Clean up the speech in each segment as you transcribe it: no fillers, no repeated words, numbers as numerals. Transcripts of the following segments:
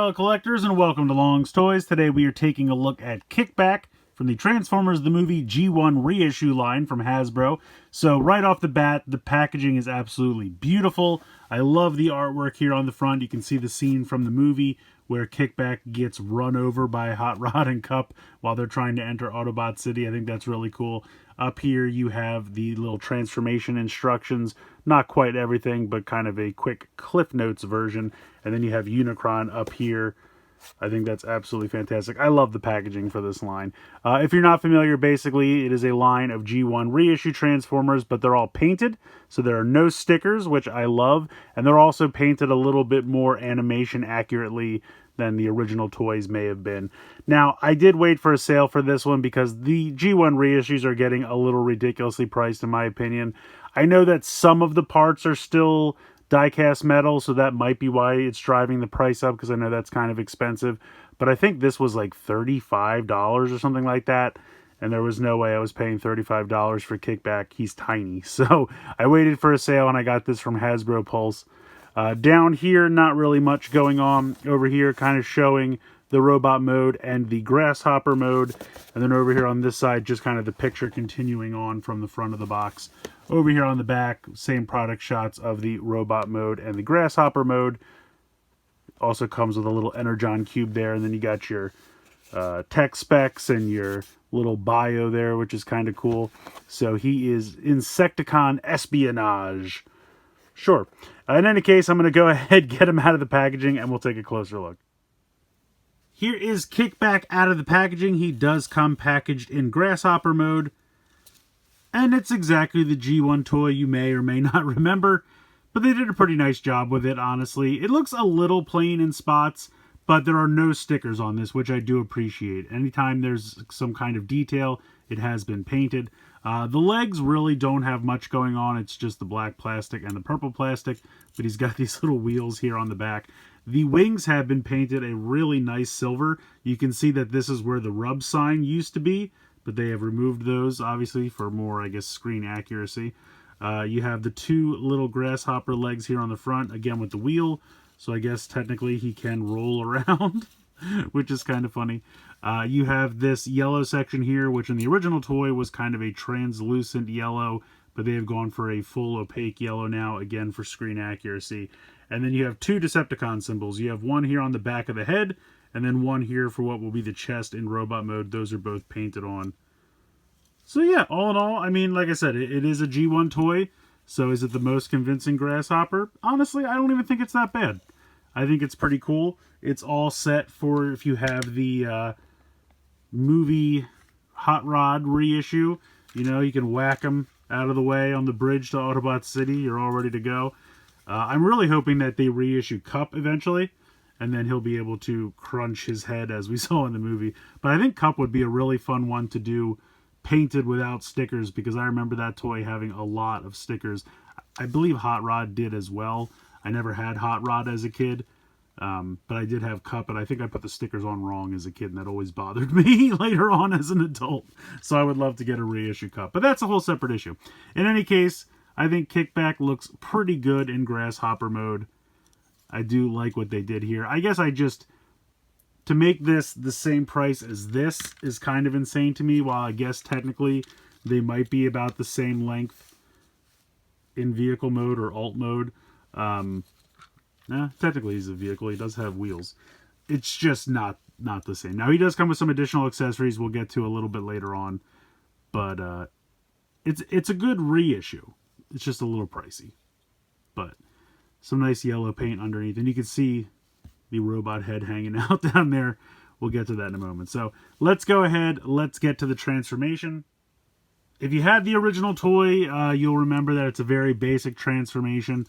fellow collectors, and welcome to Long's Toys. Today we are taking a look at Kickback from the Transformers the Movie G1 reissue line from Hasbro. So right off the bat, the packaging is absolutely beautiful. I love the artwork here on the front. You can see the scene from the movie where Kickback gets run over by Hot Rod and Cup while they're trying to enter Autobot City. I think that's really cool. Up here you have the little transformation instructions. Not quite everything, but kind of a quick Cliff Notes version. And then you have Unicron up here. I think that's absolutely fantastic. I love the packaging for this line. If you're not familiar, basically it is a line of G1 reissue Transformers, but they're all painted. So there are no stickers, which I love. And they're also painted a little bit more animation accurately than the original toys may have been. Now, I did wait for a sale for this one because the G1 reissues are getting a little ridiculously priced in my opinion. I know that some of the parts are still die-cast metal, so that might be why it's driving the price up, because I know that's kind of expensive. But I think this was like $35 or something like that, and there was no way I was paying $35 for Kickback. He's tiny. So I waited for a sale, and I got this from Hasbro Pulse. Down here, not really much going on. Over here, kind of showing the robot mode and the grasshopper mode. And then over here on this side, just kind of the picture continuing on from the front of the box. Over here on the back, same product shots of the robot mode and the grasshopper mode. Also comes with a little Energon cube there. And then you got your tech specs and your little bio there, which is kind of cool. So he is Insecticon Espionage. Sure. In any case, I'm going to go ahead, get him out of the packaging, and we'll take a closer look. Here is Kickback out of the packaging. He does come packaged in grasshopper mode. And it's exactly the G1 toy you may or may not remember. But they did a pretty nice job with it, honestly. It looks a little plain in spots, but there are no stickers on this, which I do appreciate. Anytime there's some kind of detail, it has been painted. The legs really don't have much going on. It's just the black plastic and the purple plastic, but he's got these little wheels here on the back. The wings have been painted a really nice silver. You can see that this is where the rub sign used to be, but they have removed those, obviously, for more, I guess, screen accuracy. You have the two little grasshopper legs here on the front, again with the wheel, so I guess technically he can roll around, which is kind of funny. You have this yellow section here, which in the original toy was kind of a translucent yellow, but they have gone for a full opaque yellow now, again for screen accuracy. And then you have two Decepticon symbols. You have one here on the back of the head, and then one here for what will be the chest in robot mode. Those are both painted on. So yeah, all in all, I mean, like I said, it is a G1 toy. So is it the most convincing grasshopper? Honestly, I don't even think it's that bad. I think it's pretty cool. It's all set for if you have the movie Hot Rod reissue. You know, you can whack them out of the way on the bridge to Autobot City. You're all ready to go. I'm really hoping that they reissue Cup eventually, and then he'll be able to crunch his head as we saw in the movie. But I think Cup would be a really fun one to do painted without stickers, because I remember that toy having a lot of stickers. I believe Hot Rod did as well. I never had Hot Rod as a kid, but I did have Cup, and I think I put the stickers on wrong as a kid, and that always bothered me later on as an adult. So I would love to get a reissue Cup, but that's a whole separate issue. In any case, I think Kickback looks pretty good in grasshopper mode. I do like what they did here. I guess to make this the same price as this is kind of insane to me, while I guess technically they might be about the same length in vehicle mode or alt mode. Technically he's a vehicle. He does have wheels. It's just not the same. Now he does come with some additional accessories we'll get to a little bit later on, but it's a good reissue. It's just a little pricey, but some nice yellow paint underneath, and you can see the robot head hanging out down there. We'll get to that in a moment. So let's go ahead. Let's get to the transformation. If you had the original toy, you'll remember that it's a very basic transformation.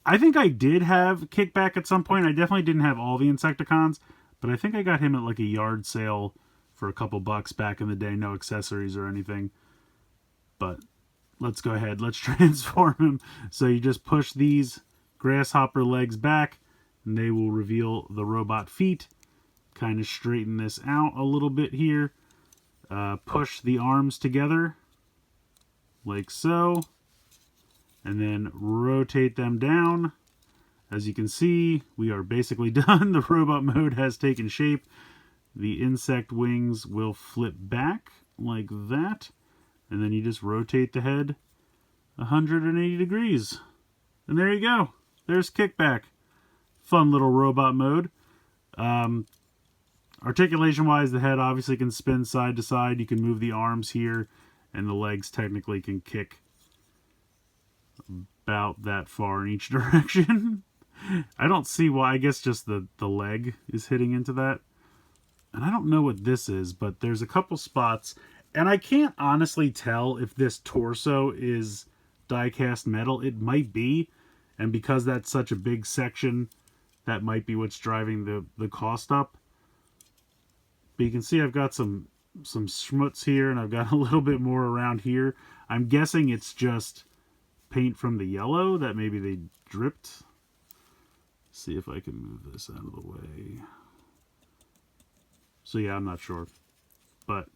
I think I did have Kickback at some point. I definitely didn't have all the Insecticons, but I think I got him at like a yard sale for a couple bucks back in the day. No accessories or anything. But let's go ahead. Let's transform him. So you just push these grasshopper legs back, and they will reveal the robot feet. Kind of straighten this out a little bit here. Push the arms together like so, and then rotate them down, As you can see, we are basically done. The robot mode has taken shape. The insect wings will flip back like that. And then you just rotate the head 180 degrees. And there you go. There's Kickback. Fun little robot mode. Articulation-wise, the head obviously can spin side to side. You can move the arms here, and the legs technically can kick about that far in each direction. I don't see why. I guess just the leg is hitting into that. And I don't know what this is, but there's a couple spots. And I can't honestly tell if this torso is die-cast metal. It might be. And because that's such a big section, that might be what's driving the cost up. But you can see I've got some schmutz here, and I've got a little bit more around here. I'm guessing it's just paint from the yellow that maybe they dripped. See if I can move this out of the way. So yeah, I'm not sure. But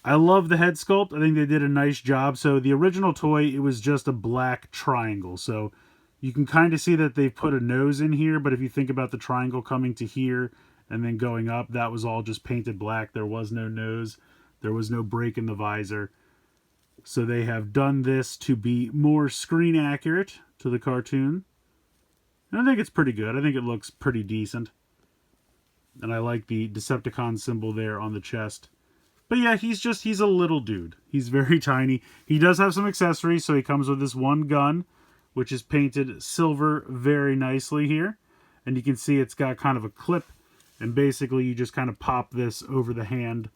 I love the head sculpt. I think they did a nice job. So the original toy, it was just a black triangle. So you can kind of see that they've put a nose in here. But if you think about the triangle coming to here and then going up, that was all just painted black. There was no nose. There was no break in the visor. So they have done this to be more screen accurate to the cartoon. And I think it's pretty good. I think it looks pretty decent. And I like the Decepticon symbol there on the chest. But yeah, he's a little dude. He's very tiny. He does have some accessories, so he comes with this one gun, which is painted silver very nicely here. And you can see it's got kind of a clip, and basically you just kind of pop this over the hand,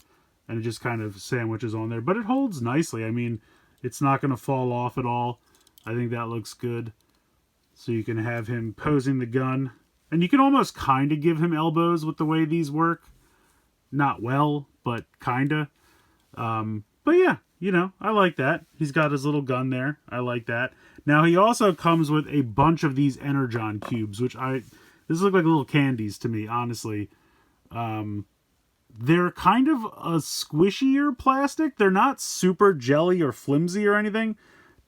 and it just kind of sandwiches on there. But it holds nicely. I mean, it's not going to fall off at all. I think that looks good. So you can have him posing the gun. And you can almost kind of give him elbows with the way these work. Not well, but kind of. But yeah, you know, I like that. He's got his little gun there. I like that. Now, he also comes with a bunch of these Energon cubes, which this look like little candies to me, honestly. They're kind of a squishier plastic. They're not super jelly or flimsy or anything,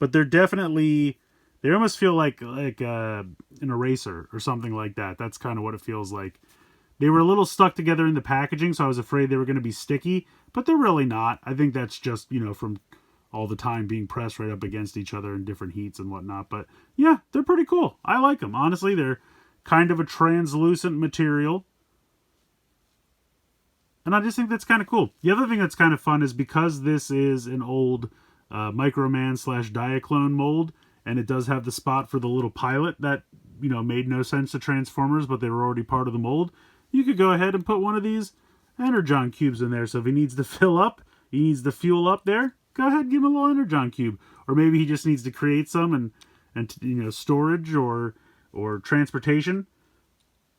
but they're definitely... They almost feel like an eraser or something like that. That's kind of what it feels like. They were a little stuck together in the packaging, so I was afraid they were going to be sticky, but they're really not. I think that's just, you know, from all the time being pressed right up against each other in different heats and whatnot. But yeah, they're pretty cool. I like them. Honestly, they're kind of a translucent material. And I just think that's kind of cool. The other thing that's kind of fun is because this is an old Microman / Diaclone mold, and it does have the spot for the little pilot that, you know, made no sense to Transformers, but they were already part of the mold. You could go ahead and put one of these Energon cubes in there. So if he needs to fill up, he needs to fuel up there, go ahead and give him a little Energon cube. Or maybe he just needs to create some and you know, storage or transportation.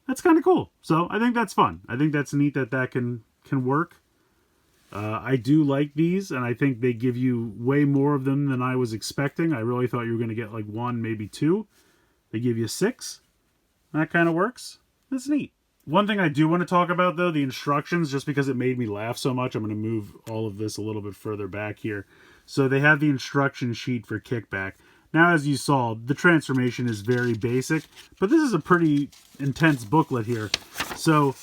That's kind of cool. So I think that's fun. I think that's neat that can work. I do like these, and I think they give you way more of them than I was expecting. I really thought you were going to get like 1, maybe 2. They give you 6. That kind of works. That's neat. One thing I do want to talk about, though, the instructions, just because it made me laugh so much, I'm going to move all of this a little bit further back here. So they have the instruction sheet for Kickback. Now, as you saw, the transformation is very basic, but this is a pretty intense booklet here. So...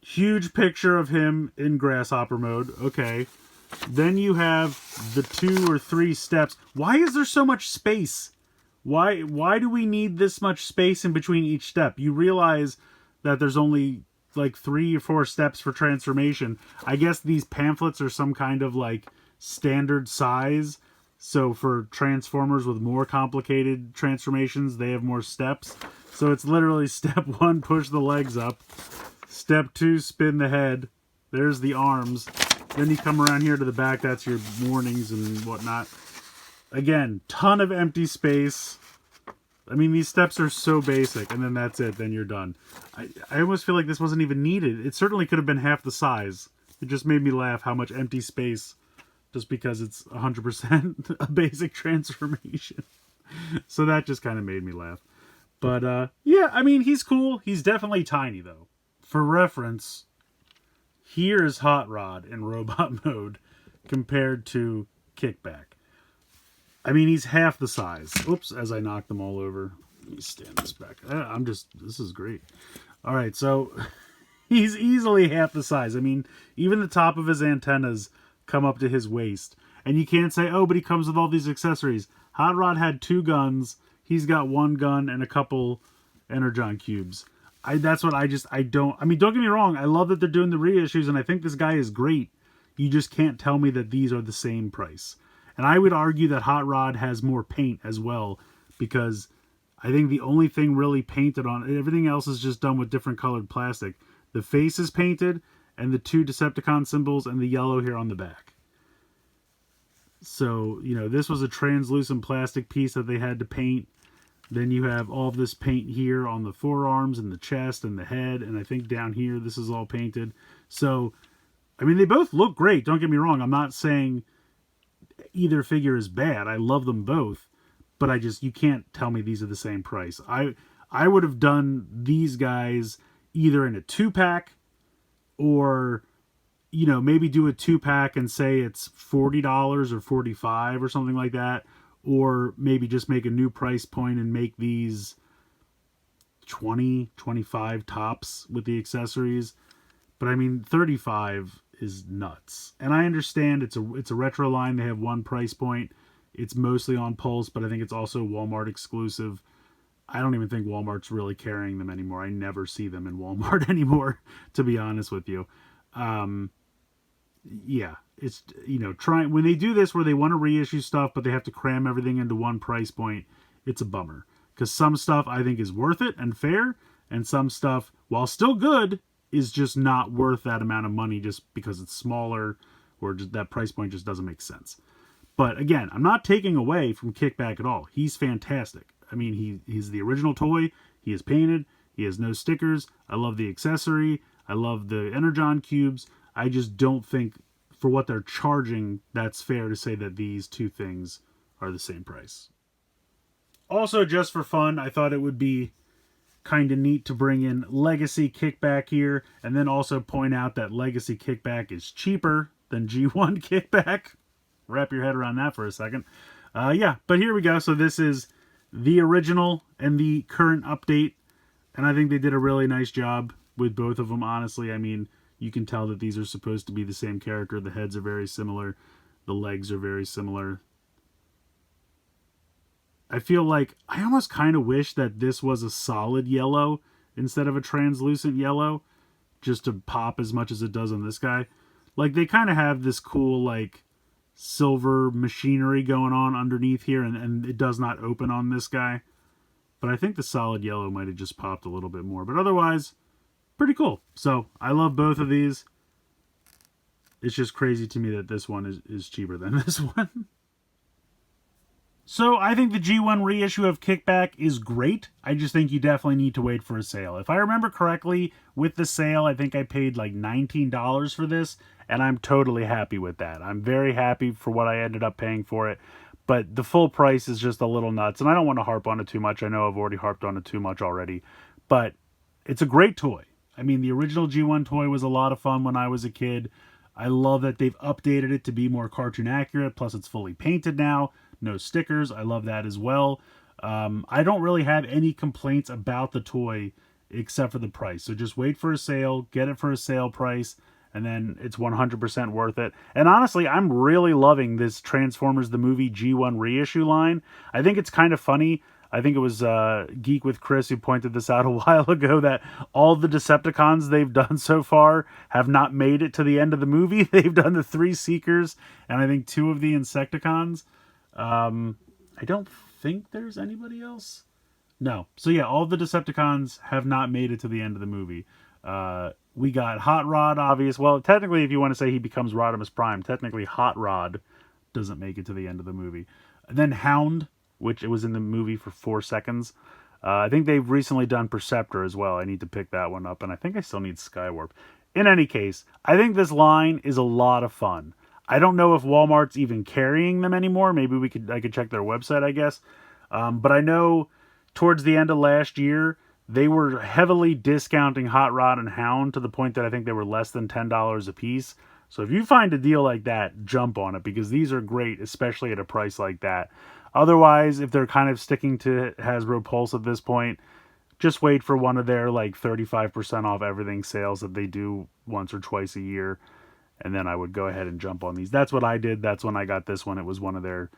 huge picture of him in grasshopper mode. Okay. Then you have the 2 or 3 steps. Why is there so much space? Why do we need this much space in between each step? You realize that there's only like 3 or 4 steps for transformation. I guess these pamphlets are some kind of like standard size. So for Transformers with more complicated transformations, they have more steps. So it's literally step 1, push the legs up. Step 2, spin the head. There's the arms. Then you come around here to the back. That's your warnings and whatnot. Again, ton of empty space. I mean, these steps are so basic. And then that's it. Then you're done. I almost feel like this wasn't even needed. It certainly could have been half the size. It just made me laugh how much empty space. Just because it's 100% a basic transformation. So that just kind of made me laugh. But, yeah, I mean, he's cool. He's definitely tiny, though. For reference, here's Hot Rod in robot mode compared to Kickback. I mean, he's half the size. Oops, as I knocked them all over. Let me stand this back. This is great. All right, so he's easily half the size. I mean, even the top of his antennas come up to his waist. And you can't say, oh, but he comes with all these accessories. Hot Rod had 2 guns. He's got 1 gun and a couple Energon cubes. That's what I don't... I mean, don't get me wrong. I love that they're doing the reissues, and I think this guy is great. You just can't tell me that these are the same price. And I would argue that Hot Rod has more paint as well, because I think the only thing really painted on... Everything else is just done with different colored plastic. The face is painted, and the 2 Decepticon symbols, and the yellow here on the back. So, you know, this was a translucent plastic piece that they had to paint. Then you have all of this paint here on the forearms and the chest and the head. And I think down here, this is all painted. So, I mean, they both look great. Don't get me wrong. I'm not saying either figure is bad. I love them both. But you can't tell me these are the same price. I would have done these guys either in a 2-pack or, you know, maybe do a 2-pack and say it's $40 or $45 or something like that. Or maybe just make a new price point and make these 20, 25 tops with the accessories. But I mean, 35 is nuts. And I understand it's a retro line. They have 1 price point. It's mostly on Pulse, but I think it's also Walmart exclusive. I don't even think Walmart's really carrying them anymore. I never see them in Walmart anymore, to be honest with you. Yeah, it's, you know, when they do this where they want to reissue stuff, but they have to cram everything into 1 price point, it's a bummer. Because some stuff I think is worth it and fair, and some stuff, while still good, is just not worth that amount of money just because it's smaller, or just that price point just doesn't make sense. But again, I'm not taking away from Kickback at all. He's fantastic. I mean, he's the original toy. He is painted. He has no stickers. I love the accessory. I love the Energon cubes. I just don't think, for what they're charging, that's fair to say that these 2 things are the same price. Also, just for fun, I thought it would be kind of neat to bring in Legacy Kickback here, and then also point out that Legacy Kickback is cheaper than G1 Kickback. Wrap your head around that for a second. Yeah, but here we go. So this is the original and the current update, and I think they did a really nice job with both of them, honestly. I mean, you can tell that these are supposed to be the same character. The heads are very similar. The legs are very similar. I feel like I almost kind of wish that this was a solid yellow instead of a translucent yellow, just to pop as much as it does on this guy. Like, they kind of have this cool, like, silver machinery going on underneath here, and it does not open on this guy. But I think the solid yellow might have just popped a little bit more. But otherwise, pretty cool. So, I love both of these. It's just crazy to me that this one is cheaper than this one. So, I think the G1 reissue of Kickback is great. I just think you definitely need to wait for a sale. If I remember correctly, with the sale, I think I paid like $19 for this, and I'm totally happy with that. I'm very happy for what I ended up paying for it, but the full price is just a little nuts, and I don't want to harp on it too much. I know I've already harped on it too much already, but it's a great toy. I mean, the original G1 toy was a lot of fun when I was a kid. I love that they've updated it to be more cartoon accurate, plus it's fully painted now. No stickers. I love that as well. I don't really have any complaints about the toy except for the price. So just wait for a sale, get it for a sale price, and then it's 100% worth it. And honestly, I'm really loving this Transformers the Movie G1 reissue line. I think it's kind of funny. I think it was Geek with Chris who pointed this out a while ago, that all the Decepticons they've done so far have not made it to the end of the movie. They've done the 3 Seekers and I think 2 of the Insecticons. I don't think there's anybody else. No. So yeah, all the Decepticons have not made it to the end of the movie. We got Hot Rod, obvious. Well, technically, if you want to say he becomes Rodimus Prime, technically Hot Rod doesn't make it to the end of the movie. And then Hound, which it was in the movie for 4 seconds. I think they've recently done Perceptor as well. I need to pick that one up, and I think I still need Skywarp. In any case, I think this line is a lot of fun. I don't know if Walmart's even carrying them anymore. Maybe I could check their website, I guess. But I know towards the end of last year, they were heavily discounting Hot Rod and Hound to the point that I think they were less than $10 a piece. So if you find a deal like that, jump on it, because these are great, especially at a price like that. Otherwise, if they're kind of sticking to Hasbro Pulse at this point, just wait for one of their like 35% off everything sales that they do once or twice a year. And then I would go ahead and jump on these. That's what I did. That's when I got this one. It was one of their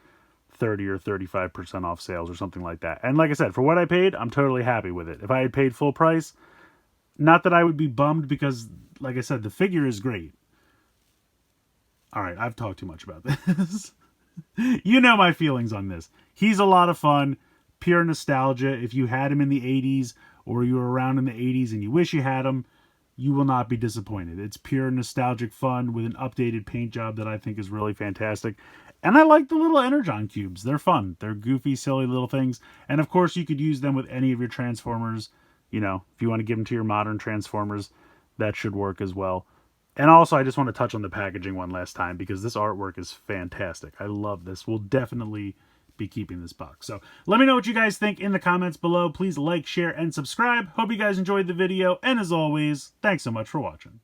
30 or 35% off sales or something like that. And like I said, for what I paid, I'm totally happy with it. If I had paid full price, not that I would be bummed because, like I said, the figure is great. All right, I've talked too much about this. You know my feelings on this. He's a lot of fun, pure nostalgia. If you had him in the 80s or you were around in the 80s and you wish you had him, you will not be disappointed. It's pure nostalgic fun with an updated paint job that I think is really fantastic. And I like the little Energon cubes. They're fun. They're goofy, silly little things. And of course, you could use them with any of your Transformers. You know, if you want to give them to your modern Transformers, that should work as well. And also, I just want to touch on the packaging one last time because this artwork is fantastic. I love this. We'll definitely be keeping this box. So let me know what you guys think in the comments below. Please like, share, and subscribe. Hope you guys enjoyed the video. And as always, thanks so much for watching.